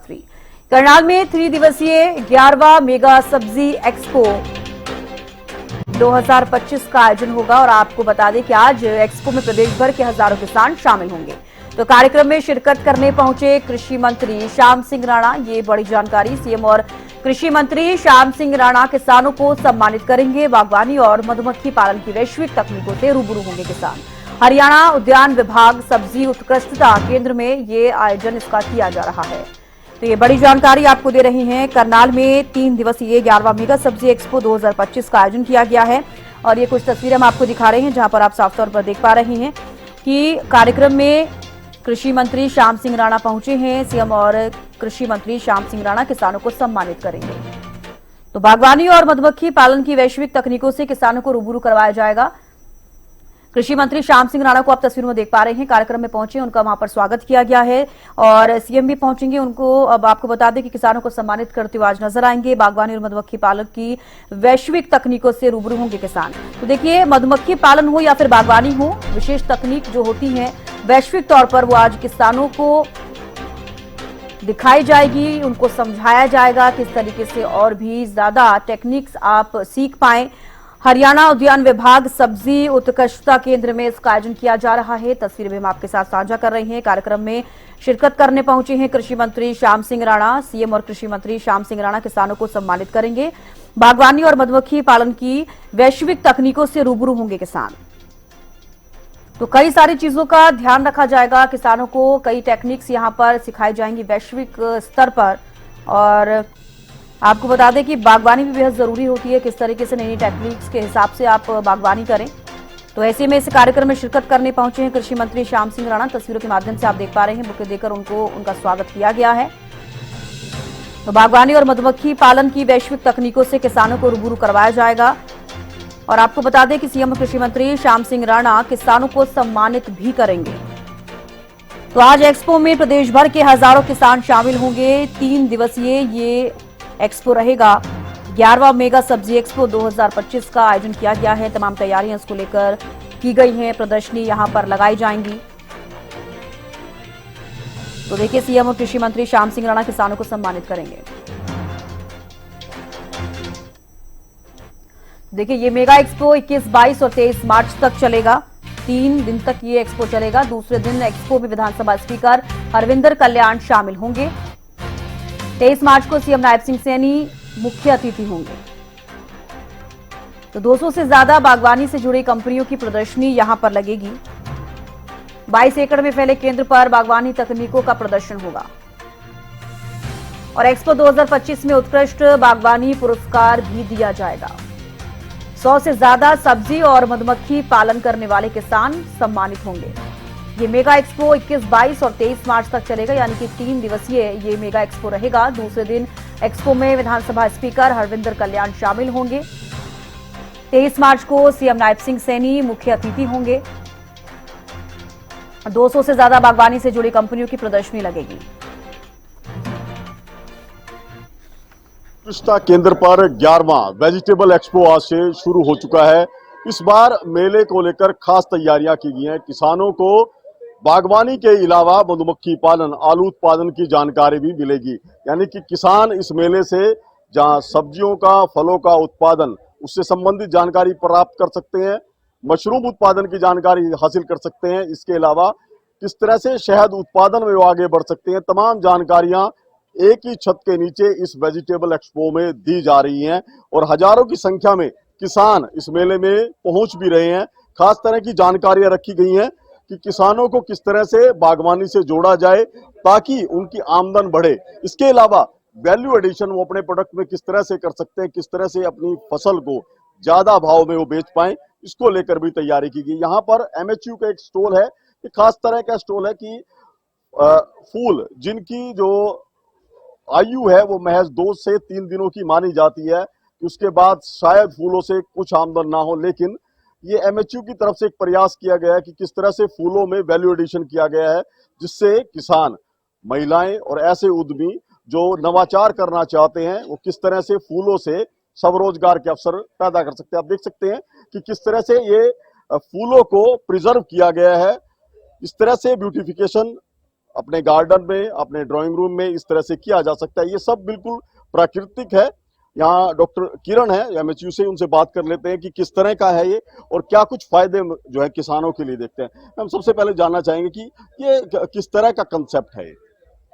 3। करनाल में 3 दिवसीय 11वां मेगा सब्जी एक्सपो 2025 का आयोजन होगा और आपको बता दें कि आज एक्सपो में प्रदेश भर के हजारों किसान शामिल होंगे। तो कार्यक्रम में शिरकत करने पहुंचे कृषि मंत्री श्याम सिंह राणा, ये बड़ी जानकारी। सीएम और कृषि मंत्री श्याम सिंह राणा किसानों को सम्मानित करेंगे। बागवानी और मधुमक्खी पालन की वैश्विक तकनीकों से रूबरू होंगे किसान। हरियाणा उद्यान विभाग सब्जी उत्कृष्टता केंद्र में ये आयोजन इसका किया जा रहा है। तो ये बड़ी जानकारी आपको दे रही हैं। करनाल में 3 दिवसीय 11वां मेगा सब्जी एक्सपो 2025 का आयोजन किया गया है और ये कुछ तस्वीरें हम आपको दिखा रहे हैं, जहां पर आप साफ तौर पर देख पा रहे हैं कि कार्यक्रम में कृषि मंत्री श्याम सिंह राणा पहुंचे हैं। सीएम और कृषि मंत्री श्याम सिंह राणा किसानों को सम्मानित करेंगे। तो बागवानी और मधुमक्खी पालन की वैश्विक तकनीकों से किसानों को रूबरू करवाया जाएगा। कृषि मंत्री श्याम सिंह राणा को आप तस्वीर में देख पा रहे हैं, कार्यक्रम में पहुंचे, उनका वहां पर स्वागत किया गया है और सीएम भी पहुंचेंगे। उनको अब आपको बता दें कि किसानों को सम्मानित करते हुए आज नजर आएंगे। बागवानी और मधुमक्खी पालन की वैश्विक तकनीकों से रूबरू होंगे किसान। तो देखिए, मधुमक्खी पालन हो या फिर बागवानी हो, विशेष तकनीक जो होती है वैश्विक तौर पर वो आज किसानों को दिखाई जाएगी, उनको समझाया जाएगा किस तरीके से और भी ज्यादा टेक्निक्स आप सीख पाएं। हरियाणा उद्यान विभाग सब्जी उत्कृष्टता केंद्र में इसका आयोजन किया जा रहा है। तस्वीरें भी हम आपके साथ साझा कर रहे हैं। कार्यक्रम में शिरकत करने पहुंचे हैं कृषि मंत्री श्याम सिंह राणा। सीएम और कृषि मंत्री श्याम सिंह राणा किसानों को सम्मानित करेंगे। बागवानी और मधुमक्खी पालन की वैश्विक तकनीकों से रूबरू होंगे किसान। तो कई सारी चीजों का ध्यान रखा जाएगा, किसानों को कई टेक्निक्स यहां पर सिखाई जाएंगी वैश्विक स्तर पर। और आपको बता दें कि बागवानी भी बेहद जरूरी होती है, किस तरीके से नई नई टेक्निक्स के हिसाब से आप बागवानी करें। तो ऐसे में इस कार्यक्रम में शिरकत करने पहुंचे हैं कृषि मंत्री श्याम सिंह राणा। तस्वीरों के माध्यम से आप देख पा रहे हैं, बुके देकर उनका स्वागत किया गया है। तो बागवानी और मधुमक्खी पालन की वैश्विक तकनीकों से किसानों को रूबरू करवाया जाएगा। और आपको बता दें कि सीएम और कृषि मंत्री श्याम सिंह राणा किसानों को सम्मानित भी करेंगे। तो आज एक्सपो में प्रदेश भर के हजारों किसान शामिल होंगे। 3 दिवसीय ये एक्सपो रहेगा। 11वां मेगा सब्जी एक्सपो 2025 का आयोजन किया गया है। तमाम तैयारियां इसको लेकर की गई हैं, प्रदर्शनी यहां पर लगाई जाएंगी। तो देखिए, सीएम और कृषि मंत्री श्याम सिंह राणा किसानों को सम्मानित करेंगे। देखिए, ये मेगा एक्सपो 21, 22 और 23 मार्च तक चलेगा। 3 दिन तक ये एक्सपो चलेगा। दूसरे दिन एक्सपो में विधानसभा स्पीकर हरविंदर कल्याण शामिल होंगे। 23 मार्च को सीएम नायब सिंह सैनी मुख्य अतिथि होंगे। तो 200 से ज्यादा बागवानी से जुड़ी कंपनियों की प्रदर्शनी यहां पर लगेगी। 22 एकड़ में फैले केंद्र पर बागवानी तकनीकों का प्रदर्शन होगा। और एक्सपो 2025 में उत्कृष्ट बागवानी पुरस्कार भी दिया जाएगा। 100 से ज्यादा सब्जी और मधुमक्खी पालन करने वाले किसान सम्मानित होंगे। ये मेगा एक्सपो 21, 22 और 23 मार्च तक चलेगा, यानी कि 3 दिवसीय ये मेगा एक्सपो रहेगा। दूसरे दिन एक्सपो में विधानसभा स्पीकर हरविंदर कल्याण शामिल होंगे। 23 मार्च को सीएम नायब सिंह सैनी मुख्य अतिथि होंगे। 200 से ज्यादा बागवानी से जुड़ी कंपनियों की प्रदर्शनी लगेगी। उत्कृष्टता केंद्र पर 11वां वेजिटेबल एक्सपो आज से शुरू हो चुका है। इस बार मेले को लेकर खास तैयारियां की गई हैं। किसानों को बागवानी के अलावा मधुमक्खी पालन, आलू उत्पादन की जानकारी भी मिलेगी। यानी कि किसान इस मेले से जहां सब्जियों का, फलों का उत्पादन, उससे संबंधित जानकारी प्राप्त कर सकते हैं, मशरूम उत्पादन की जानकारी हासिल कर सकते हैं। इसके अलावा किस तरह से शहद उत्पादन में वो आगे बढ़ सकते हैं, तमाम जानकारियां एक ही छत के नीचे इस वेजिटेबल एक्सपो में दी जा रही हैं। और हजारों की संख्या में किसान इस मेले में पहुंच भी रहे हैं। खास तरह की जानकारियां रखी गई हैं कि किसानों को किस तरह से बागवानी से जोड़ा जाए ताकि उनकी आमदन बढ़े। इसके अलावा वैल्यू एडिशन वो अपने प्रोडक्ट में किस तरह से कर सकते हैं, किस तरह से अपनी फसल को ज्यादा भाव में वो बेच पाए, इसको लेकर भी तैयारी की गई। यहाँ पर एमएचयू का एक स्टॉल है, एक खास तरह का स्टॉल है कि फूल जिनकी जो आयु है वो महज 2 से 3 दिनों की मानी जाती है, उसके बाद शायद फूलों से कुछ आमदन ना हो। लेकिन ये एमएचयू की तरफ से एक प्रयास किया गया है कि किस तरह से फूलों में वैल्यू एडिशन किया गया है, जिससे किसान, महिलाएं और ऐसे उद्यमी जो नवाचार करना चाहते हैं वो किस तरह से फूलों से स्वरोजगार के अवसर पैदा कर सकते हैं। आप देख सकते हैं कि किस तरह से ये फूलों को प्रिजर्व किया गया है, इस तरह से ब्यूटिफिकेशन अपने गार्डन में, अपने ड्राइंग रूम में इस तरह से किया जा सकता है। ये सब बिल्कुल प्राकृतिक है। यहाँ डॉक्टर किरण है एमएचयू से, उनसे बात कर लेते हैं कि किस तरह का है ये और क्या कुछ फायदे जो है किसानों के लिए देखते हैं। हम सबसे पहले जानना चाहेंगे कि ये किस तरह का कंसेप्ट है।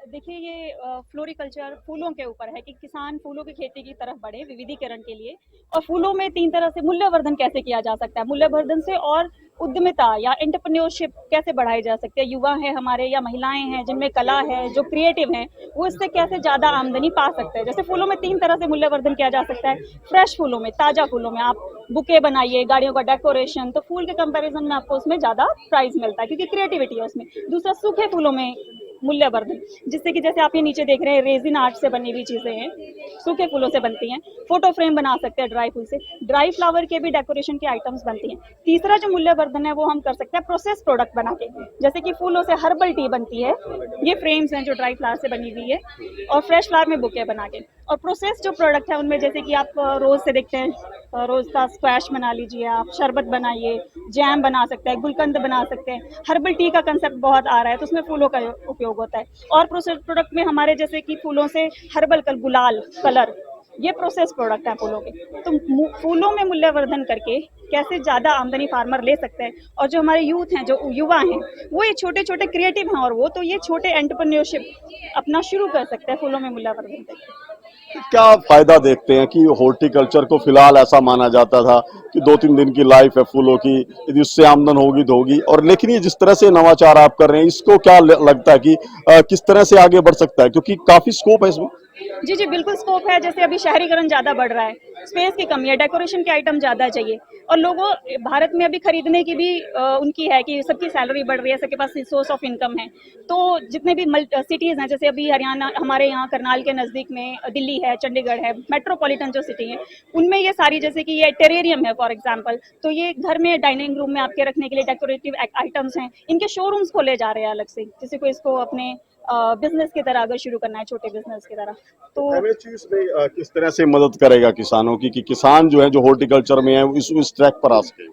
देखिए ये फ्लोरिकल्चर फूलों के ऊपर है कि किसान फूलों की खेती की तरफ बढ़े विविधीकरण के लिए। और फूलों में 3 तरह से मूल्यवर्धन कैसे किया जा सकता है, मूल्यवर्धन से और उद्यमिता या एंटरप्रेन्योरशिप कैसे बढ़ाई जा सकती है। युवा है हमारे या महिलाएं हैं जिनमें कला है, जो क्रिएटिव हैं, वो इससे कैसे ज़्यादा आमदनी पा सकते हैं। जैसे फूलों में 3 तरह से मूल्यवर्धन किया जा सकता है। फ्रेश फूलों में, ताज़ा फूलों में आप बुके बनाइए, गाड़ियों का डेकोरेशन, तो फूल के कंपैरिजन में आपको उसमें ज़्यादा प्राइस मिलता है क्योंकि क्रिएटिविटी है उसमें। दूसरा सूखे फूलों में मूल्यवर्धन, जिससे कि जैसे आप ये नीचे देख रहे हैं रेजिन आर्ट से बनी हुई चीज़ें हैं, सूखे फूलों से बनती हैं। फोटो फ्रेम बना सकते हैं ड्राई फूल से, ड्राई फ्लावर के भी डेकोरेशन के आइटम्स बनती हैं। तीसरा जो मूल्यवर्धन है वो हम कर सकते हैं प्रोसेस प्रोडक्ट बना के, जैसे कि फूलों से हर्बल टी बनती है, ये फ्रेम्स हैं जो ड्राई फ्लावर से बनी हुई है, और फ्रेश फ्लावर में बुके बना के। और प्रोसेस जो प्रोडक्ट है उनमें जैसे कि आप रोज़ से देखते हैं, रोज़ का स्क्वैश बना लीजिए, आप शरबत बनाइए, जैम बना सकते हैं, गुलकंद बना सकते हैं। हर्बल टी का कंसेप्ट बहुत आ रहा है तो उसमें फूलों का उपयोग होता है। और प्रोसेस प्रोडक्ट में हमारे जैसे कि फूलों से हर्बल गुलाल कलर, ये प्रोसेस प्रोडक्ट हैं फूलों के। तो फूलों में मूल्यवर्धन करके कैसे ज़्यादा आमदनी फार्मर ले सकते हैं। और जो हमारे यूथ हैं, जो युवा हैं, वो ये छोटे छोटे क्रिएटिव हैं और वो तो ये छोटे एंटरप्रेन्योरशिप अपना शुरू कर सकते हैं फूलों में मूल्यवर्धन करके। क्या फायदा देखते हैं कि हॉर्टिकल्चर को फिलहाल ऐसा माना जाता था कि 2-3 दिन की लाइफ है फूलों की, यदि उससे आमदन होगी तो होगी, और लेकिन ये जिस तरह से नवाचार आप कर रहे हैं, इसको क्या लगता है कि किस तरह से आगे बढ़ सकता है, क्योंकि काफी स्कोप है इसमें। जी बिल्कुल स्कोप है। जैसे अभी शहरीकरण ज़्यादा बढ़ रहा है, स्पेस की कमी है, डेकोरेशन के आइटम ज़्यादा चाहिए, और लोगों भारत में अभी खरीदने की भी उनकी है कि सबकी सैलरी बढ़ रही है, सबके पास सोर्स ऑफ इनकम है। तो जितने भी सिटीज़ हैं, जैसे अभी हरियाणा, हमारे यहाँ करनाल के नज़दीक में दिल्ली है, चंडीगढ़ है, मेट्रोपॉलिटन जो सिटी है, उनमें ये सारी, जैसे कि ये टेरेरियम है फॉर एग्जाम्पल, तो ये घर में डाइनिंग रूम में आपके रखने के लिए डेकोरेटिव आइटम्स हैं, इनके शोरूम्स खोले जा रहे हैं अलग से, जैसे को इसको अपने बिजनेस की तरह अगर शुरू करना है, छोटे बिजनेस की तरह। तो एमएचयू इसमें किस तरह से मदद करेगा किसानों की, कि किसान जो है जो हॉर्टिकल्चर में है इस ट्रैक पर आ सके।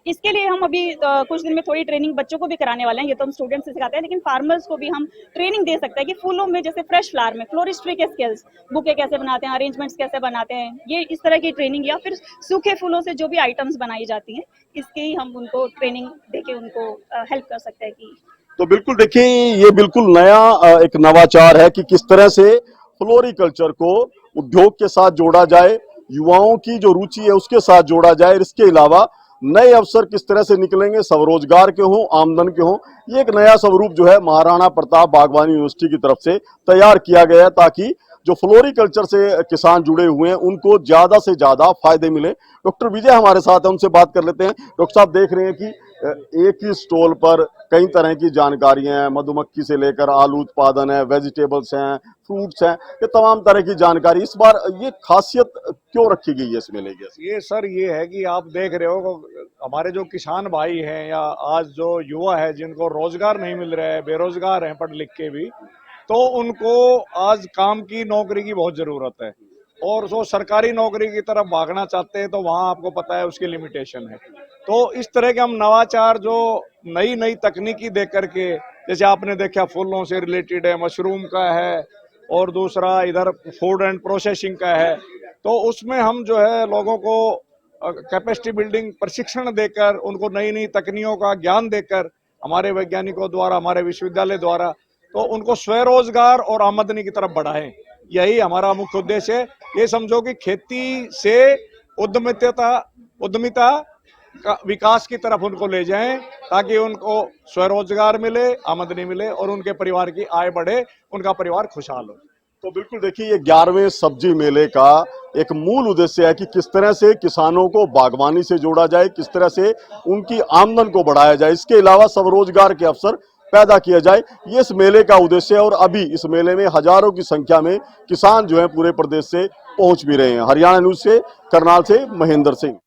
इसके लिए हम अभी कुछ दिन में थोड़ी ट्रेनिंग बच्चों को भी कराने वाले हैं, ये तो हम स्टूडेंट्स से सिखाते हैं, लेकिन फार्मर्स को भी हम ट्रेनिंग दे सकते हैं कि फूलों में, जैसे फ्रेश फ्लावर में फ्लोरिस्ट्री के स्किल्स, बुके कैसे बनाते हैं, अरेंजमेंट्स कैसे बनाते हैं, ये इस तरह की ट्रेनिंग, या फिर सूखे फूलों से जो भी आइटम्स बनाई जाती हैं, इसकी हम उनको ट्रेनिंग देके उनको हेल्प कर सकते हैं। कि तो बिल्कुल देखिए, ये बिल्कुल नया एक नवाचार है कि किस तरह से फ्लोरिकल्चर को उद्योग के साथ जोड़ा जाए, युवाओं की जो रुचि है उसके साथ जोड़ा जाए। इसके अलावा नए अवसर किस तरह से निकलेंगे, स्वरोजगार के हों, आमदन के हों, ये एक नया स्वरूप जो है महाराणा प्रताप बागवानी यूनिवर्सिटी की तरफ से तैयार किया गया है, ताकि जो फ्लोरिकल्चर से किसान जुड़े हुए हैं उनको ज्यादा से ज्यादा फायदे मिले। डॉक्टर विजय हमारे साथ है, उनसे बात कर लेते हैं। डॉक्टर साहब, देख रहे हैं कि एक ही स्टॉल पर कई तरह की जानकारियां हैं, मधुमक्खी से लेकर आलू उत्पादन है, वेजिटेबल्स हैं, फ्रूट्स हैं, ये तमाम तरह की जानकारी। इस बार ये खासियत क्यों रखी गई है इस मेले की? ये सर ये है कि आप देख रहे हो हमारे जो किसान भाई हैं या आज जो युवा है जिनको रोजगार नहीं मिल रहा है, बेरोजगार हैं पढ़ लिख के भी, तो उनको आज काम की, नौकरी की बहुत जरूरत है, और जो सरकारी नौकरी की तरफ भागना चाहते हैं तो वहाँ आपको पता है उसकी लिमिटेशन है। तो इस तरह के हम नवाचार जो नई नई तकनीकी दे करके, जैसे आपने देखा फूलों से रिलेटेड है, मशरूम का है, और दूसरा इधर फूड एंड प्रोसेसिंग का है, तो उसमें हम जो है लोगों को कैपेसिटी बिल्डिंग प्रशिक्षण देकर, उनको नई नई तकनीकों का ज्ञान देकर, हमारे वैज्ञानिकों द्वारा, हमारे विश्वविद्यालय द्वारा, तो उनको स्वरोजगार और आमदनी की तरफ बढ़ाएं। यही हमारा मुख्य उद्देश्य है। ये समझो कि खेती से उद्यमिता का विकास की तरफ उनको ले जाएं, ताकि उनको स्वरोजगार मिले, आमदनी मिले और उनके परिवार की आय बढ़े, उनका परिवार खुशहाल हो। तो बिल्कुल देखिए, ये 11वें सब्जी मेले का एक मूल उद्देश्य है कि किस तरह से किसानों को बागवानी से जोड़ा जाए, किस तरह से उनकी आमदन को बढ़ाया जाए, इसके अलावा स्वरोजगार के अवसर पैदा किया जाए, ये इस मेले का उद्देश्य है। और अभी इस मेले में हजारों की संख्या में किसान जो है पूरे प्रदेश से पहुंच भी रहे हैं। हरियाणा न्यूज से करनाल से महेंद्र सिंह।